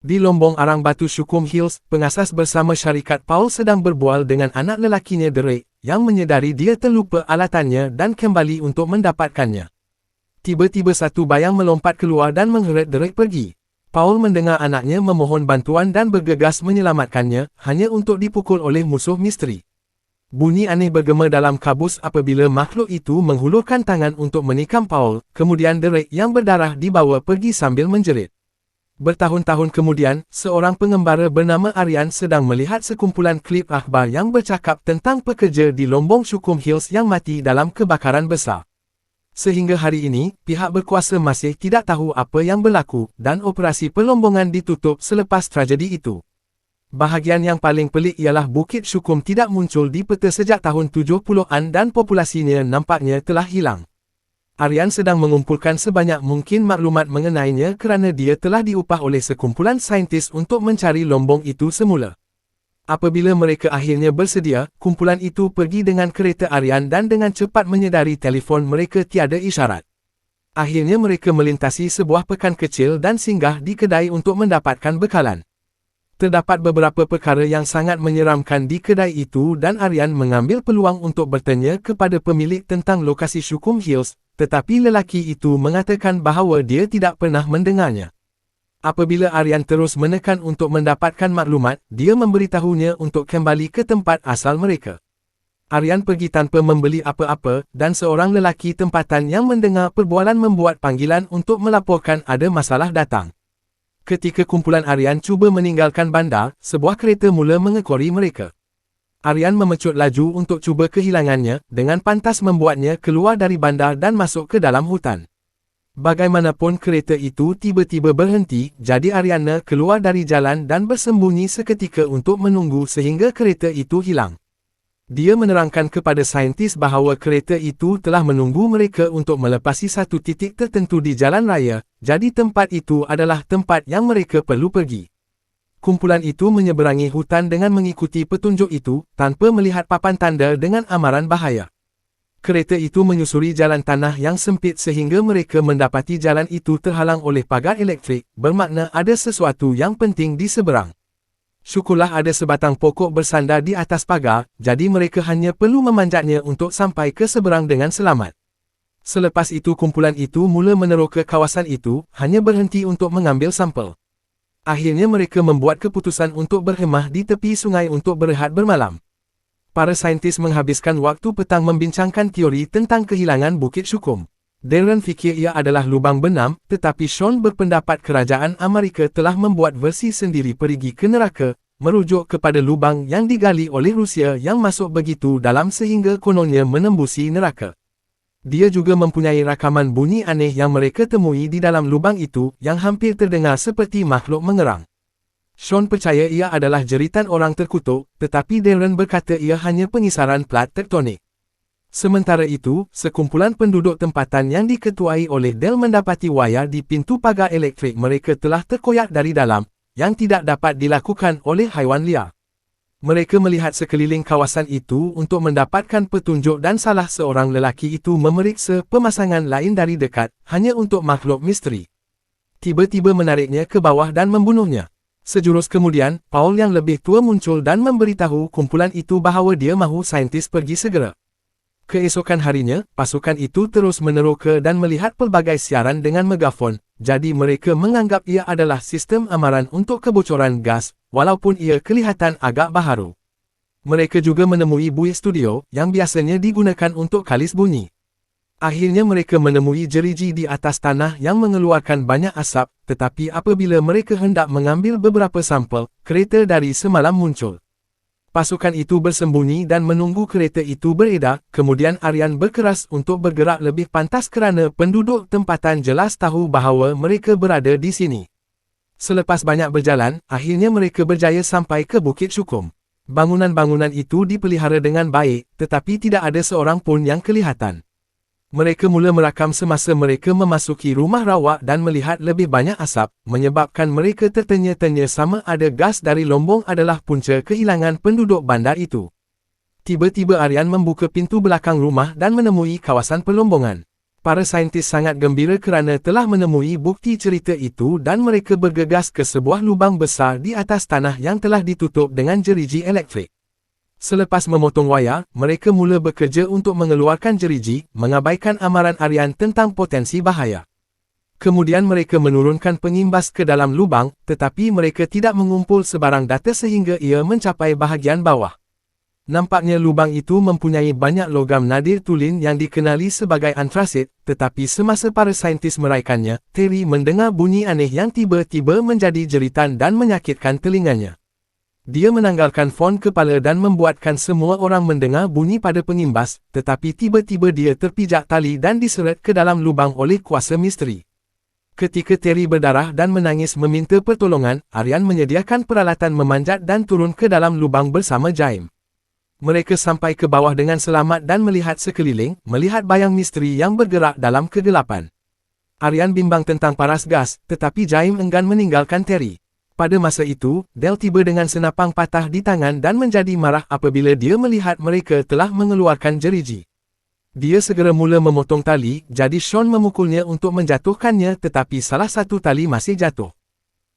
Di Lombong Arang Batu Sukhum Hills, pengasas bersama syarikat Paul sedang berbual dengan anak lelakinya Derek, yang menyedari dia terlupa alatannya dan kembali untuk mendapatkannya. Tiba-tiba satu bayang melompat keluar dan mengheret Derek pergi. Paul mendengar anaknya memohon bantuan dan bergegas menyelamatkannya, hanya untuk dipukul oleh musuh misteri. Bunyi aneh bergema dalam kabus apabila makhluk itu menghulurkan tangan untuk menikam Paul, kemudian Derek yang berdarah dibawa pergi sambil menjerit. Bertahun-tahun kemudian, seorang pengembara bernama Aryan sedang melihat sekumpulan klip akhbar yang bercakap tentang pekerja di Lombong Sukhum Hills yang mati dalam kebakaran besar. Sehingga hari ini, pihak berkuasa masih tidak tahu apa yang berlaku dan operasi pelombongan ditutup selepas tragedi itu. Bahagian yang paling pelik ialah Bukit Sukhum tidak muncul di peta sejak tahun 70-an dan populasinya nampaknya telah hilang. Aryan sedang mengumpulkan sebanyak mungkin maklumat mengenainya kerana dia telah diupah oleh sekumpulan saintis untuk mencari lombong itu semula. Apabila mereka akhirnya bersedia, kumpulan itu pergi dengan kereta Aryan dan dengan cepat menyedari telefon mereka tiada isyarat. Akhirnya mereka melintasi sebuah pekan kecil dan singgah di kedai untuk mendapatkan bekalan. Terdapat beberapa perkara yang sangat menyeramkan di kedai itu dan Aryan mengambil peluang untuk bertanya kepada pemilik tentang lokasi Sukhum Hills, tetapi lelaki itu mengatakan bahawa dia tidak pernah mendengarnya. Apabila Aryan terus menekan untuk mendapatkan maklumat, dia memberitahunya untuk kembali ke tempat asal mereka. Aryan pergi tanpa membeli apa-apa dan seorang lelaki tempatan yang mendengar perbualan membuat panggilan untuk melaporkan ada masalah datang. Ketika kumpulan Aryan cuba meninggalkan bandar, sebuah kereta mula mengekori mereka. Aryan memecut laju untuk cuba kehilangannya, dengan pantas membuatnya keluar dari bandar dan masuk ke dalam hutan. Bagaimanapun kereta itu tiba-tiba berhenti, jadi Aryana keluar dari jalan dan bersembunyi seketika untuk menunggu sehingga kereta itu hilang. Dia menerangkan kepada saintis bahawa kereta itu telah menunggu mereka untuk melepasi satu titik tertentu di jalan raya, jadi tempat itu adalah tempat yang mereka perlu pergi. Kumpulan itu menyeberangi hutan dengan mengikuti petunjuk itu, tanpa melihat papan tanda dengan amaran bahaya. Kereta itu menyusuri jalan tanah yang sempit sehingga mereka mendapati jalan itu terhalang oleh pagar elektrik, bermakna ada sesuatu yang penting di seberang. Syukurlah ada sebatang pokok bersandar di atas pagar, jadi mereka hanya perlu memanjatnya untuk sampai ke seberang dengan selamat. Selepas itu kumpulan itu mula meneroka kawasan itu, hanya berhenti untuk mengambil sampel. Akhirnya mereka membuat keputusan untuk berkhemah di tepi sungai untuk berehat bermalam. Para saintis menghabiskan waktu petang membincangkan teori tentang kehilangan Bukit Sukhum. Darren fikir ia adalah lubang benam, tetapi Sean berpendapat kerajaan Amerika telah membuat versi sendiri perigi ke neraka, merujuk kepada lubang yang digali oleh Rusia yang masuk begitu dalam sehingga kononnya menembusi neraka. Dia juga mempunyai rakaman bunyi aneh yang mereka temui di dalam lubang itu yang hampir terdengar seperti makhluk mengerang. Sean percaya ia adalah jeritan orang terkutuk, tetapi Darren berkata ia hanya pengisaran plat tektonik. Sementara itu, sekumpulan penduduk tempatan yang diketuai oleh Del mendapati wayar di pintu pagar elektrik mereka telah terkoyak dari dalam, yang tidak dapat dilakukan oleh haiwan liar. Mereka melihat sekeliling kawasan itu untuk mendapatkan petunjuk dan salah seorang lelaki itu memeriksa pemasangan lain dari dekat, hanya untuk makhluk misteri. Tiba-tiba menariknya ke bawah dan membunuhnya. Sejurus kemudian, Paul yang lebih tua muncul dan memberitahu kumpulan itu bahawa dia mahu saintis pergi segera. Keesokan harinya, pasukan itu terus meneroka dan melihat pelbagai siaran dengan megafon, jadi mereka menganggap ia adalah sistem amaran untuk kebocoran gas, walaupun ia kelihatan agak baharu. Mereka juga menemui buih studio, yang biasanya digunakan untuk kalis bunyi. Akhirnya mereka menemui jeriji di atas tanah yang mengeluarkan banyak asap, tetapi apabila mereka hendak mengambil beberapa sampel, kereta dari semalam muncul. Pasukan itu bersembunyi dan menunggu kereta itu beredar, kemudian Aryan berkeras untuk bergerak lebih pantas kerana penduduk tempatan jelas tahu bahawa mereka berada di sini. Selepas banyak berjalan, akhirnya mereka berjaya sampai ke Bukit Sukhum. Bangunan-bangunan itu dipelihara dengan baik, tetapi tidak ada seorang pun yang kelihatan. Mereka mula merakam semasa mereka memasuki rumah rawak dan melihat lebih banyak asap, menyebabkan mereka tertanya-tanya sama ada gas dari lombong adalah punca kehilangan penduduk bandar itu. Tiba-tiba Aryan membuka pintu belakang rumah dan menemui kawasan pelombongan. Para saintis sangat gembira kerana telah menemui bukti cerita itu dan mereka bergegas ke sebuah lubang besar di atas tanah yang telah ditutup dengan jeriji elektrik. Selepas memotong wayar, mereka mula bekerja untuk mengeluarkan jeriji, mengabaikan amaran Aryan tentang potensi bahaya. Kemudian mereka menurunkan pengimbas ke dalam lubang, tetapi mereka tidak mengumpul sebarang data sehingga ia mencapai bahagian bawah. Nampaknya lubang itu mempunyai banyak logam nadir tulen yang dikenali sebagai antrasit, tetapi semasa para saintis meraihkannya, Terry mendengar bunyi aneh yang tiba-tiba menjadi jeritan dan menyakitkan telinganya. Dia menanggalkan fon kepala dan membuatkan semua orang mendengar bunyi pada pengimbas, tetapi tiba-tiba dia terpijak tali dan diseret ke dalam lubang oleh kuasa misteri. Ketika Terry berdarah dan menangis meminta pertolongan, Aryan menyediakan peralatan memanjat dan turun ke dalam lubang bersama Jaime. Mereka sampai ke bawah dengan selamat dan melihat sekeliling, melihat bayang misteri yang bergerak dalam kegelapan. Aryan bimbang tentang paras gas, tetapi Jaime enggan meninggalkan Terry. Pada masa itu, Del tiba dengan senapang patah di tangan dan menjadi marah apabila dia melihat mereka telah mengeluarkan jeriji. Dia segera mula memotong tali, jadi Sean memukulnya untuk menjatuhkannya tetapi salah satu tali masih jatuh.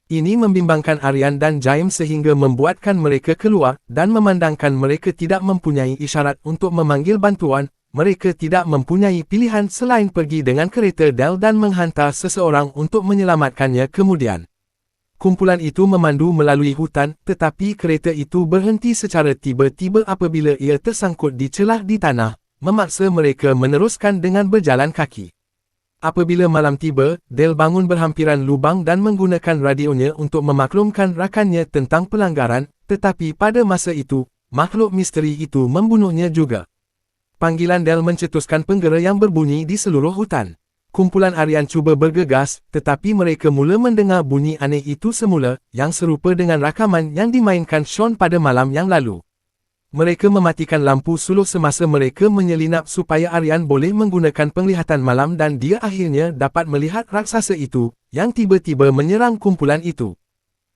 Ini membimbangkan Aryan dan Jaime sehingga membuatkan mereka keluar dan memandangkan mereka tidak mempunyai isyarat untuk memanggil bantuan. Mereka tidak mempunyai pilihan selain pergi dengan kereta Del dan menghantar seseorang untuk menyelamatkannya kemudian. Kumpulan itu memandu melalui hutan, tetapi kereta itu berhenti secara tiba-tiba apabila ia tersangkut di celah di tanah, memaksa mereka meneruskan dengan berjalan kaki. Apabila malam tiba, Del bangun berhampiran lubang dan menggunakan radionya untuk memaklumkan rakannya tentang pelanggaran, tetapi pada masa itu, makhluk misteri itu membunuhnya juga. Panggilan Del mencetuskan penggera yang berbunyi di seluruh hutan. Kumpulan Aryan cuba bergegas, tetapi mereka mula mendengar bunyi aneh itu semula, yang serupa dengan rakaman yang dimainkan Sean pada malam yang lalu. Mereka mematikan lampu suluh semasa mereka menyelinap supaya Aryan boleh menggunakan penglihatan malam dan dia akhirnya dapat melihat raksasa itu, yang tiba-tiba menyerang kumpulan itu.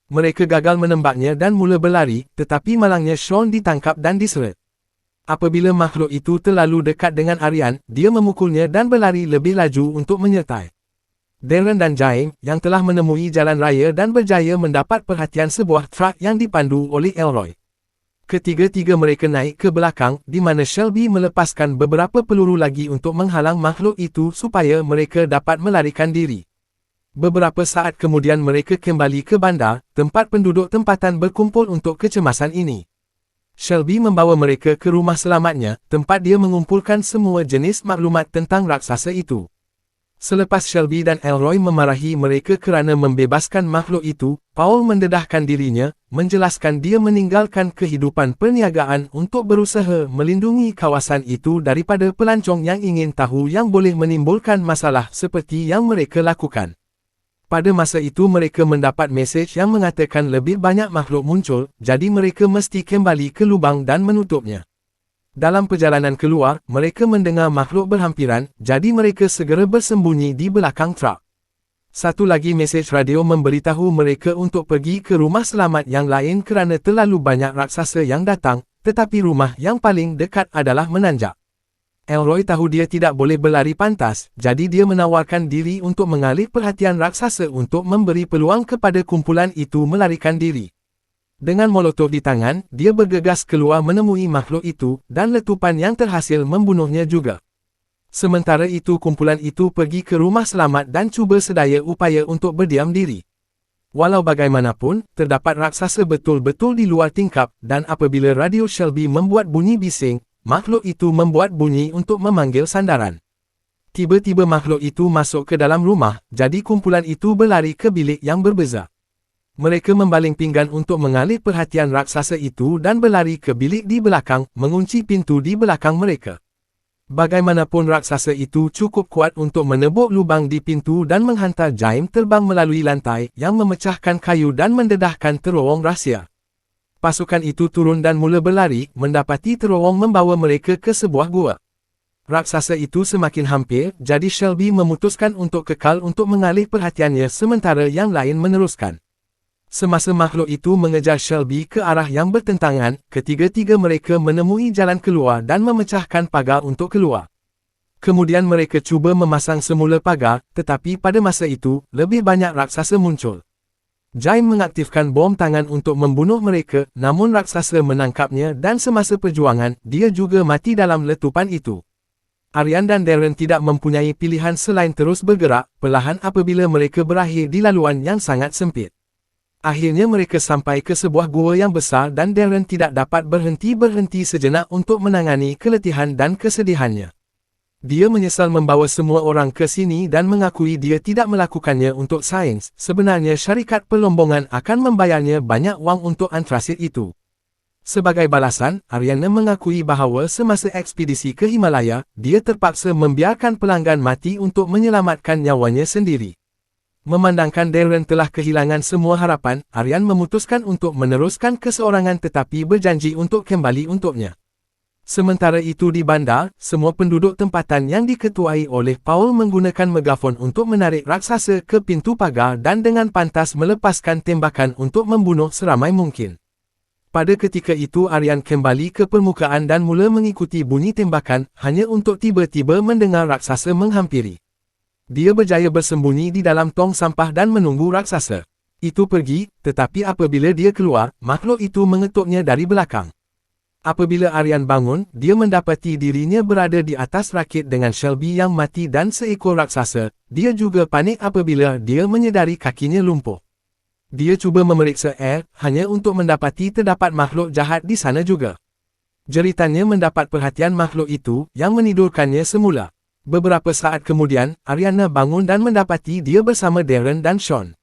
Mereka gagal menembaknya dan mula berlari, tetapi malangnya Sean ditangkap dan diseret. Apabila makhluk itu terlalu dekat dengan Aryan, dia memukulnya dan berlari lebih laju untuk menyertai. Darren dan Jaime, yang telah menemui jalan raya dan berjaya mendapat perhatian sebuah truk yang dipandu oleh Elroy. Ketiga-tiga mereka naik ke belakang, di mana Shelby melepaskan beberapa peluru lagi untuk menghalang makhluk itu supaya mereka dapat melarikan diri. Beberapa saat kemudian mereka kembali ke bandar, tempat penduduk tempatan berkumpul untuk kecemasan ini. Shelby membawa mereka ke rumah selamatnya, tempat dia mengumpulkan semua jenis maklumat tentang raksasa itu. Selepas Shelby dan Elroy memarahi mereka kerana membebaskan makhluk itu, Paul mendedahkan dirinya, menjelaskan dia meninggalkan kehidupan perniagaan untuk berusaha melindungi kawasan itu daripada pelancong yang ingin tahu yang boleh menimbulkan masalah seperti yang mereka lakukan. Pada masa itu mereka mendapat mesej yang mengatakan lebih banyak makhluk muncul, jadi mereka mesti kembali ke lubang dan menutupnya. Dalam perjalanan keluar, mereka mendengar makhluk berhampiran, jadi mereka segera bersembunyi di belakang truk. Satu lagi mesej radio memberitahu mereka untuk pergi ke rumah selamat yang lain kerana terlalu banyak raksasa yang datang, tetapi rumah yang paling dekat adalah menanjak. Elroy tahu dia tidak boleh berlari pantas, jadi dia menawarkan diri untuk mengalih perhatian raksasa untuk memberi peluang kepada kumpulan itu melarikan diri. Dengan molotov di tangan, dia bergegas keluar menemui makhluk itu, dan letupan yang terhasil membunuhnya juga. Sementara itu kumpulan itu pergi ke rumah selamat dan cuba sedaya upaya untuk berdiam diri. Walau bagaimanapun, terdapat raksasa betul-betul di luar tingkap, dan apabila radio Shelby membuat bunyi bising, makhluk itu membuat bunyi untuk memanggil sandaran. Tiba-tiba makhluk itu masuk ke dalam rumah, jadi kumpulan itu berlari ke bilik yang berbeza. Mereka membaling pinggan untuk mengalih perhatian raksasa itu dan berlari ke bilik di belakang, mengunci pintu di belakang mereka. Bagaimanapun raksasa itu cukup kuat untuk menebuk lubang di pintu dan menghantar Jaime terbang melalui lantai yang memecahkan kayu dan mendedahkan terowong rahsia. Pasukan itu turun dan mula berlari, mendapati terowong membawa mereka ke sebuah gua. Raksasa itu semakin hampir, jadi Shelby memutuskan untuk kekal untuk mengalih perhatiannya sementara yang lain meneruskan. Semasa makhluk itu mengejar Shelby ke arah yang bertentangan, ketiga-tiga mereka menemui jalan keluar dan memecahkan pagar untuk keluar. Kemudian mereka cuba memasang semula pagar, tetapi pada masa itu, lebih banyak raksasa muncul. Jaime mengaktifkan bom tangan untuk membunuh mereka, namun raksasa menangkapnya dan semasa perjuangan, dia juga mati dalam letupan itu. Aryan dan Darren tidak mempunyai pilihan selain terus bergerak, perlahan apabila mereka berakhir di laluan yang sangat sempit. Akhirnya mereka sampai ke sebuah gua yang besar dan Darren tidak dapat berhenti sejenak untuk menangani keletihan dan kesedihannya. Dia menyesal membawa semua orang ke sini dan mengakui dia tidak melakukannya untuk sains. Sebenarnya syarikat pelombongan akan membayarnya banyak wang untuk antrasit itu. Sebagai balasan, Ariana mengakui bahawa semasa ekspedisi ke Himalaya, dia terpaksa membiarkan pelanggan mati untuk menyelamatkan nyawanya sendiri. Memandangkan Darren telah kehilangan semua harapan, Aryan memutuskan untuk meneruskan keseorangan tetapi berjanji untuk kembali untuknya. Sementara itu di bandar, semua penduduk tempatan yang diketuai oleh Paul menggunakan megafon untuk menarik raksasa ke pintu pagar dan dengan pantas melepaskan tembakan untuk membunuh seramai mungkin. Pada ketika itu Aryan kembali ke permukaan dan mula mengikuti bunyi tembakan, hanya untuk tiba-tiba mendengar raksasa menghampiri. Dia berjaya bersembunyi di dalam tong sampah dan menunggu raksasa itu pergi, tetapi apabila dia keluar, makhluk itu mengetuknya dari belakang. Apabila Aryan bangun, dia mendapati dirinya berada di atas rakit dengan Shelby yang mati dan seekor raksasa. Dia juga panik apabila dia menyedari kakinya lumpuh. Dia cuba memeriksa air, hanya untuk mendapati terdapat makhluk jahat di sana juga. Jeritannya mendapat perhatian makhluk itu, yang menidurkannya semula. Beberapa saat kemudian, Ariana bangun dan mendapati dia bersama Darren dan Sean.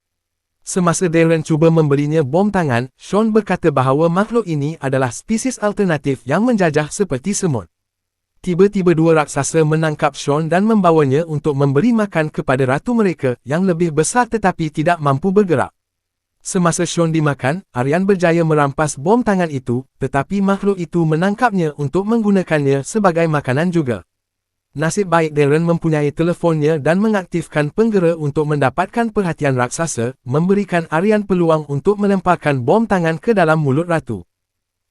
Semasa Darren cuba memberinya bom tangan, Sean berkata bahawa makhluk ini adalah spesies alternatif yang menjajah seperti semut. Tiba-tiba dua raksasa menangkap Sean dan membawanya untuk memberi makan kepada ratu mereka yang lebih besar tetapi tidak mampu bergerak. Semasa Sean dimakan, Aryan berjaya merampas bom tangan itu, tetapi makhluk itu menangkapnya untuk menggunakannya sebagai makanan juga. Nasib baik Darren mempunyai telefonnya dan mengaktifkan penggera untuk mendapatkan perhatian raksasa, memberikan Aryan peluang untuk melemparkan bom tangan ke dalam mulut ratu.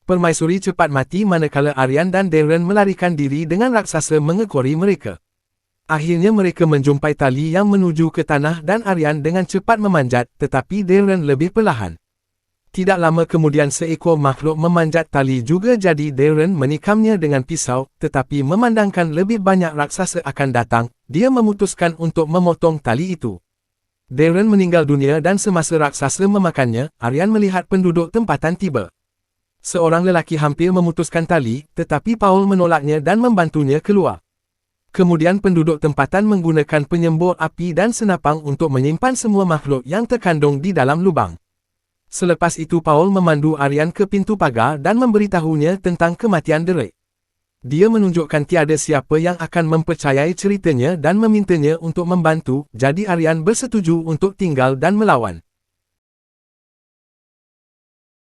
Permaisuri cepat mati manakala Aryan dan Darren melarikan diri dengan raksasa mengekori mereka. Akhirnya mereka menjumpai tali yang menuju ke tanah dan Aryan dengan cepat memanjat, tetapi Darren lebih perlahan. Tidak lama kemudian seekor makhluk memanjat tali juga jadi Darren menikamnya dengan pisau, tetapi memandangkan lebih banyak raksasa akan datang, dia memutuskan untuk memotong tali itu. Darren meninggal dunia dan semasa raksasa memakannya, Aryan melihat penduduk tempatan tiba. Seorang lelaki hampir memutuskan tali, tetapi Paul menolaknya dan membantunya keluar. Kemudian penduduk tempatan menggunakan penyembur api dan senapang untuk menyimpan semua makhluk yang terkandung di dalam lubang. Selepas itu Paul memandu Aryan ke pintu pagar dan memberitahunya tentang kematian Derek. Dia menunjukkan tiada siapa yang akan mempercayai ceritanya dan memintanya untuk membantu, jadi Aryan bersetuju untuk tinggal dan melawan.